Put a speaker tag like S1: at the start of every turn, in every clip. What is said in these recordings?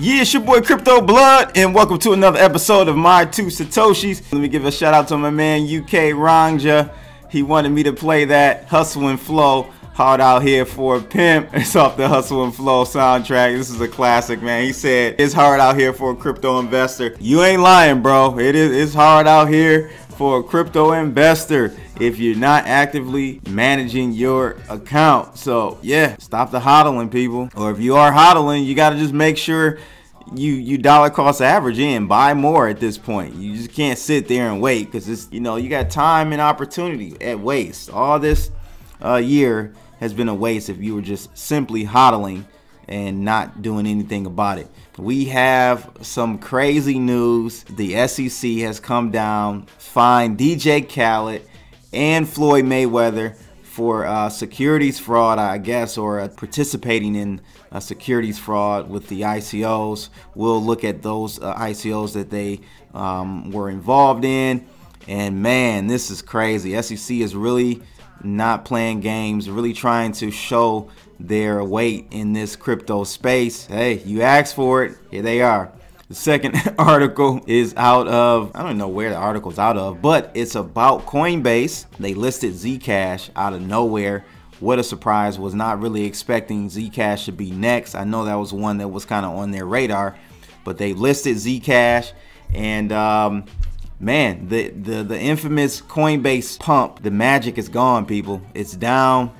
S1: Yeah, it's your boy Crypto Blood, and welcome to another episode of My Two Satoshis. Let me give a shout out to my man UK Ranja. He wanted me to play that Hustle and Flow, Hard Out Here for a Pimp. It's off the Hustle and Flow soundtrack. This is a classic, man. He said it's hard out here for a crypto investor. You ain't lying, bro. It's hard out here for a crypto investor if you're not actively managing your account. So yeah, stop the hodling, people. Or if you are hodling, you got to just make sure you dollar cost average in, buy more at this point. You just can't sit there and wait, because it's, you know, you got time and opportunity at waste. All this year has been a waste if you were just simply hodling and not doing anything about it. We have some crazy news. The SEC has come down, fined DJ Khaled and Floyd Mayweather for securities fraud, I guess, or participating in securities fraud with the ICOs. We'll look at those ICOs that they were involved in. And man, this is crazy. SEC is really not playing games, really trying to show their weight in this crypto space. Hey, you asked for it, here they are. The second article is out of, I don't know where the article's out of, but it's about Coinbase. They listed Zcash out of nowhere. What a surprise. Was not really expecting Zcash to be next. I know that was one that was kind of on their radar, but they listed Zcash, and man, the infamous Coinbase pump, the magic is gone, people. It's down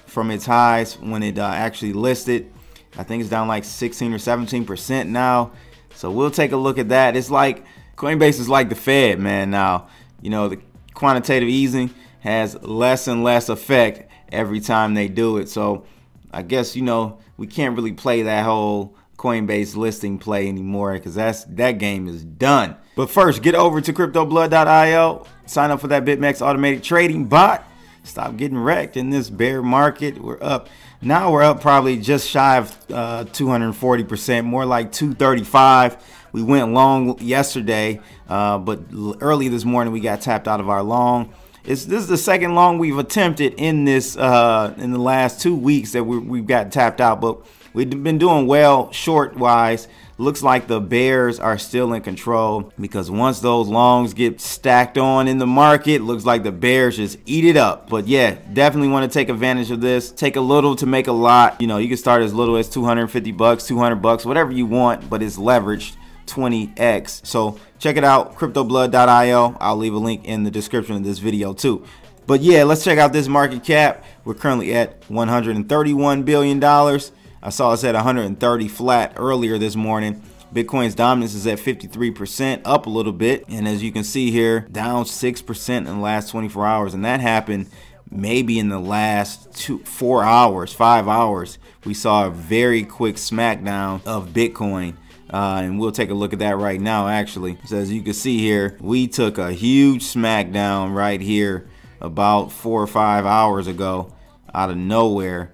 S1: from its highs when it actually listed. I think it's down like 16 or 17% now. So we'll take a look at that. It's like Coinbase is like the Fed, man. Now, you know, the quantitative easing has less and less effect every time they do it. So I guess, you know, we can't really play that whole Coinbase listing play anymore, because that game is done. But first, get over to cryptoblood.io, sign up for that BitMEX automated trading bot. Stop getting wrecked in this bear market. We're up. Now we're up probably just shy of 240%, more like 235. We went long yesterday, but early this morning we got tapped out of our long. This is the second long we've attempted in this in the last 2 weeks that we've got tapped out, but we've been doing well short wise. Looks like the bears are still in control, because once those longs get stacked on in the market, looks like the bears just eat it up. But yeah, definitely want to take advantage of this. Take a little to make a lot. You know, you can start as little as 250 bucks, 200 bucks, whatever you want, but it's leveraged 20x. So check it out, cryptoblood.io. I'll leave a link in the description of this video too. But yeah, let's check out this market cap. We're currently at $131 billion. I saw us at 130 flat earlier this morning. Bitcoin's dominance is at 53%, up a little bit. And as you can see here, down 6% in the last 24 hours. And that happened maybe in the last 4 hours, 5 hours. We saw a very quick smackdown of Bitcoin. And we'll take a look at that right now, actually. So as you can see here, we took a huge smackdown right here about 4 or 5 hours ago out of nowhere.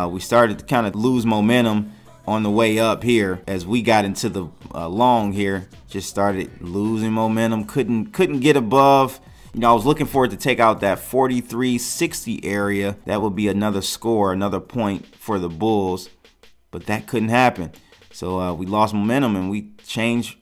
S1: We started to kind of lose momentum on the way up here as we got into the long here. Just started losing momentum. Couldn't get above. You know, I was looking for it to take out that 43.60 area. That would be another score, another point for the bulls, but that couldn't happen. So we lost momentum and we changed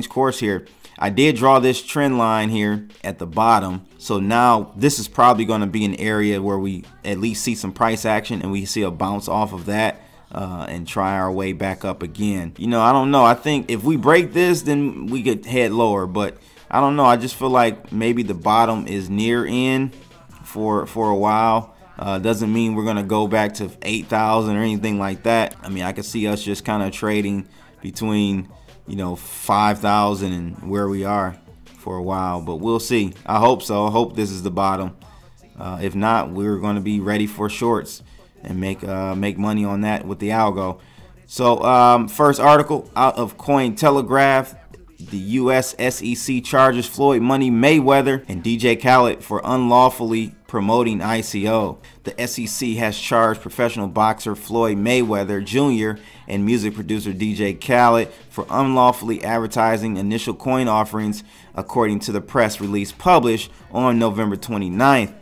S1: course here. I did draw this trend line here at the bottom. So now this is probably going to be an area where we at least see some price action and we see a bounce off of that and try our way back up again. You know, I don't know. I think if we break this, then we could head lower. But I don't know. I just feel like maybe the bottom is near in for a while. Doesn't mean we're going to go back to 8,000 or anything like that. I mean, I could see us just kind of trading between, you know, 5,000 and where we are for a while, but we'll see. I hope so. I hope this is the bottom. If not, we're going to be ready for shorts and make money on that with the algo. So first article out of Cointelegraph. The U.S. SEC charges Floyd Money Mayweather and DJ Khaled for unlawfully promoting ICO. The SEC has charged professional boxer Floyd Mayweather Jr. and music producer DJ Khaled for unlawfully advertising initial coin offerings, according to the press release published on November 29th.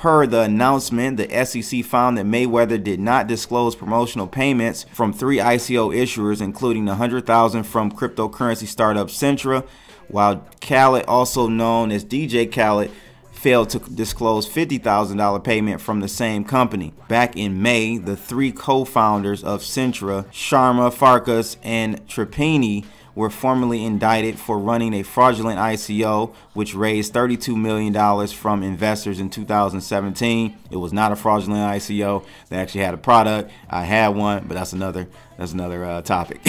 S1: Per the announcement, the SEC found that Mayweather did not disclose promotional payments from 3 ICO issuers, including the $100,000 from cryptocurrency startup Centra, while Khaled, also known as DJ Khaled, failed to disclose $50,000 payment from the same company. Back in May, the 3 co-founders of Centra, Sharma, Farkas, and Trapani, were formally indicted for running a fraudulent ICO, which raised $32 million from investors in 2017. It was not a fraudulent ICO. They actually had a product. I had one, but that's another topic.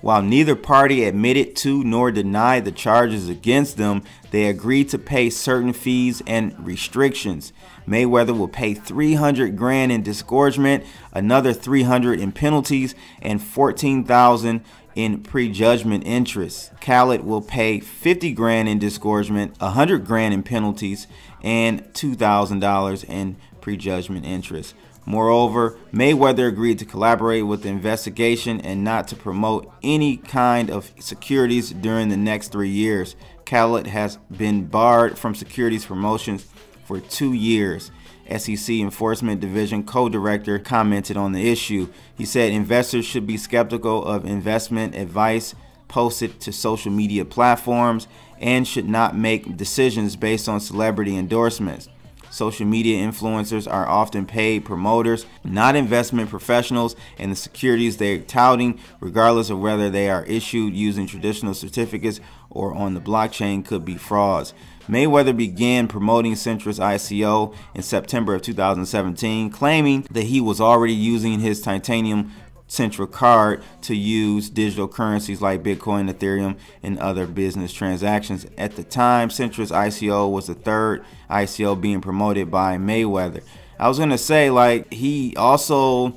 S1: While neither party admitted to nor denied the charges against them, they agreed to pay certain fees and restrictions. Mayweather will pay $300,000 in disgorgement, another $300,000 in penalties, and $14,000 in prejudgment interest. Khaled will pay $50,000 in disgorgement, $100,000 in penalties, and $2,000 in prejudgment interest. Moreover, Mayweather agreed to collaborate with the investigation and not to promote any kind of securities during the next 3 years. Khaled has been barred from securities promotions for 2 years. SEC Enforcement Division co-director commented on the issue. He said investors should be skeptical of investment advice posted to social media platforms and should not make decisions based on celebrity endorsements. Social media influencers are often paid promoters, not investment professionals, and the securities they're touting, regardless of whether they are issued using traditional certificates or on the blockchain, could be frauds. Mayweather began promoting Centra's ICO in September of 2017, claiming that he was already using his Titanium Centra card to use digital currencies like Bitcoin, Ethereum, and other business transactions. At the time, Centra's ICO was the 3rd ICO being promoted by Mayweather. I was going to say, like, he also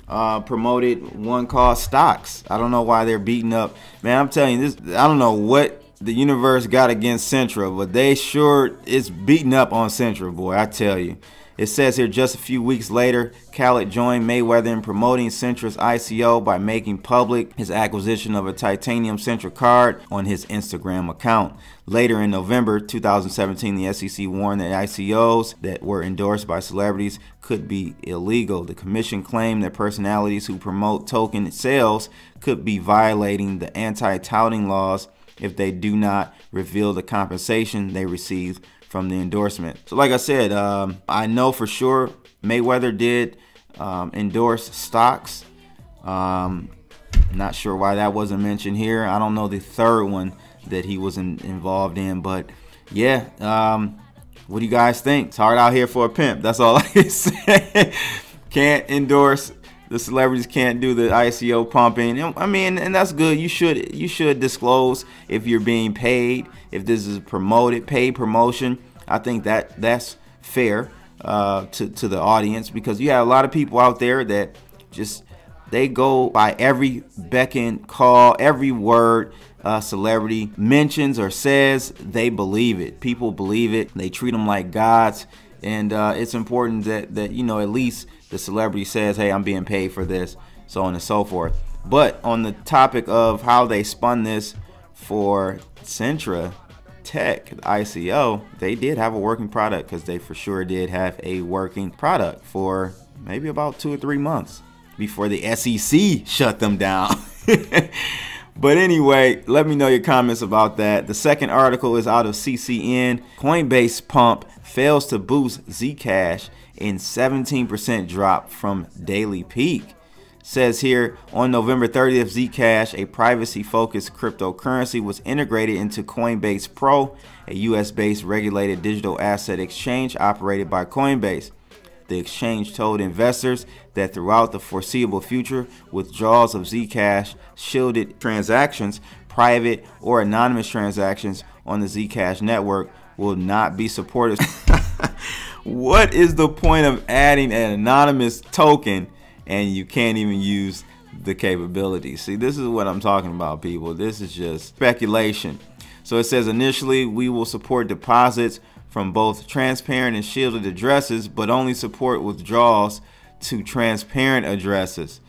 S1: promoted one called Stocks. I don't know why they're beating up. Man, I'm telling you, this, I don't know what the universe got against Centra, but they sure is beating up on Centra, boy, I tell you. It says here, just a few weeks later, Khaled joined Mayweather in promoting Centra's ICO by making public his acquisition of a Titanium Centra card on his Instagram account. Later in November 2017, the SEC warned that ICOs that were endorsed by celebrities could be illegal. The commission claimed that personalities who promote token sales could be violating the anti-touting laws if they do not reveal the compensation they receive from the endorsement. So like I said, I know for sure Mayweather did endorse Stocks. Not sure why that wasn't mentioned here. I don't know the third one that he was involved in, but yeah, what do you guys think? It's hard out here for a pimp. That's all I can say. Can't endorse. The celebrities can't do the ICO pumping. I mean, and that's good. You should disclose if you're being paid. If this is promoted, paid promotion, I think that's fair to the audience, because you have a lot of people out there that just they go by every beck and call, every word celebrity mentions or says. They believe it. People believe it. They treat them like gods, and it's important that you know, at least the celebrity says, hey, I'm being paid for this, so on and so forth. But on the topic of how they spun this for Centra Tech, the ICO, they did have a working product, because they for sure did have a working product for maybe about 2 or 3 months before the SEC shut them down. But anyway, let me know your comments about that. The second article is out of CCN. Coinbase pump fails to boost Zcash in 17% drop from daily peak. Says here, on November 30th, Zcash, a privacy-focused cryptocurrency, was integrated into Coinbase Pro, a US-based regulated digital asset exchange operated by Coinbase. The exchange told investors that throughout the foreseeable future, withdrawals of Zcash shielded transactions, private or anonymous transactions on the Zcash network, will not be supported. What is the point of adding an anonymous token and you can't even use the capabilities? See, this is what I'm talking about, people. This is just speculation. So it says, initially, we will support deposits from both transparent and shielded addresses, but only support withdrawals to transparent addresses.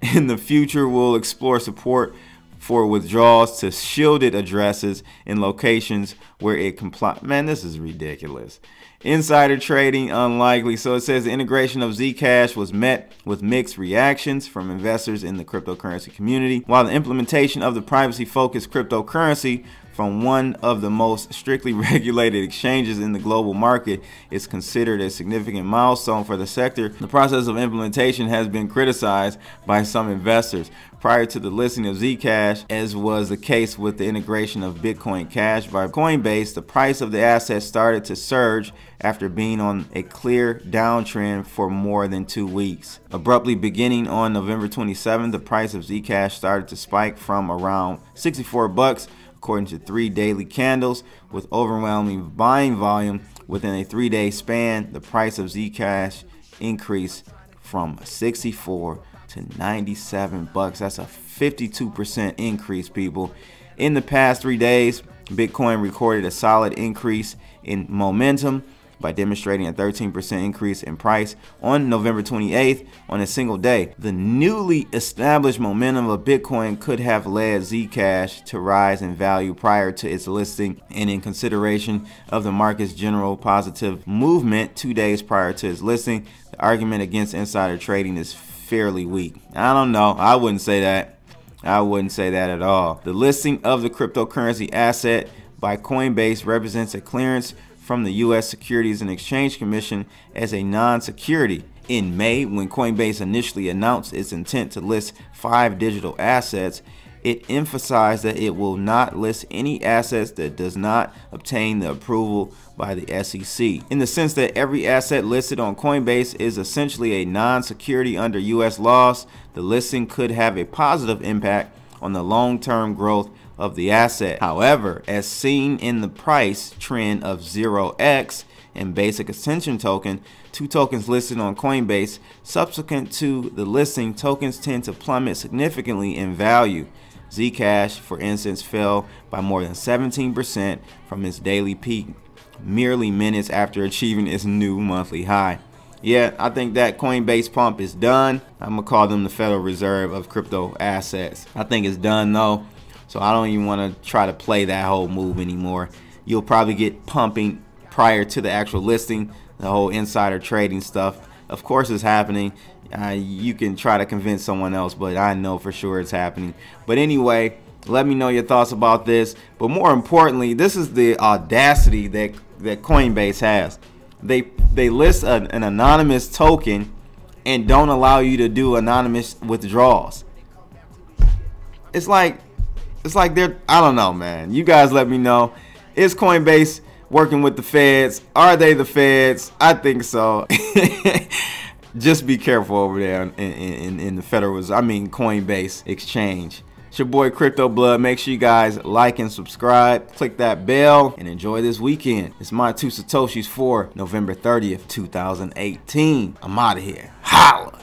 S1: In the future, we'll explore support for withdrawals to shielded addresses in locations where it complies. Man, this is ridiculous. Insider trading unlikely. So it says the integration of Zcash was met with mixed reactions from investors in the cryptocurrency community, while the implementation of the privacy-focused cryptocurrency from one of the most strictly regulated exchanges in the global market is considered a significant milestone for the sector. The process of implementation has been criticized by some investors. Prior to the listing of Zcash, as was the case with the integration of Bitcoin Cash by Coinbase, the price of the asset started to surge after being on a clear downtrend for more than 2 weeks. Abruptly beginning on November 27th, the price of Zcash started to spike from around $64 according to 3 daily candles, with overwhelming buying volume. Within a 3-day span, the price of Zcash increased from 64 to 97 bucks. That's a 52% increase, people. In the past 3 days, Bitcoin recorded a solid increase in momentum by demonstrating a 13% increase in price on November 28th on a single day. The newly established momentum of Bitcoin could have led Zcash to rise in value prior to its listing, and in consideration of the market's general positive movement 2 days prior to its listing, the argument against insider trading is fairly weak. I don't know. I wouldn't say that. I wouldn't say that at all. The listing of the cryptocurrency asset by Coinbase represents a clearance from the U.S. Securities and Exchange Commission as a non-security. In May, when Coinbase initially announced its intent to list 5 digital assets, it emphasized that it will not list any assets that does not obtain the approval by the SEC, in the sense that every asset listed on Coinbase is essentially a non-security under U.S. laws. The listing could have a positive impact on the long-term growth of the asset. However, as seen in the price trend of 0x and Basic Attention Token, 2 tokens listed on Coinbase, subsequent to the listing, tokens tend to plummet significantly in value. Zcash, for instance, fell by more than 17% from its daily peak merely minutes after achieving its new monthly high. Yeah, I think that Coinbase pump is done. I'm gonna call them the Federal Reserve of crypto assets. I think it's done though. So I don't even want to try to play that whole move anymore. You'll probably get pumping prior to the actual listing. The whole insider trading stuff, of course, is happening. You can try to convince someone else, but I know for sure it's happening. But anyway, let me know your thoughts about this. But more importantly, this is the audacity that Coinbase has. They list an anonymous token and don't allow you to do anonymous withdrawals. It's like they're, I don't know, man. You guys let me know. Is Coinbase working with the feds? Are they the feds? I think so. Just be careful over there in the Coinbase exchange. It's your boy Crypto Blood. Make sure you guys like and subscribe. Click that bell and enjoy this weekend. It's my 2 Satoshis for November 30th, 2018. I'm out of here. Holla!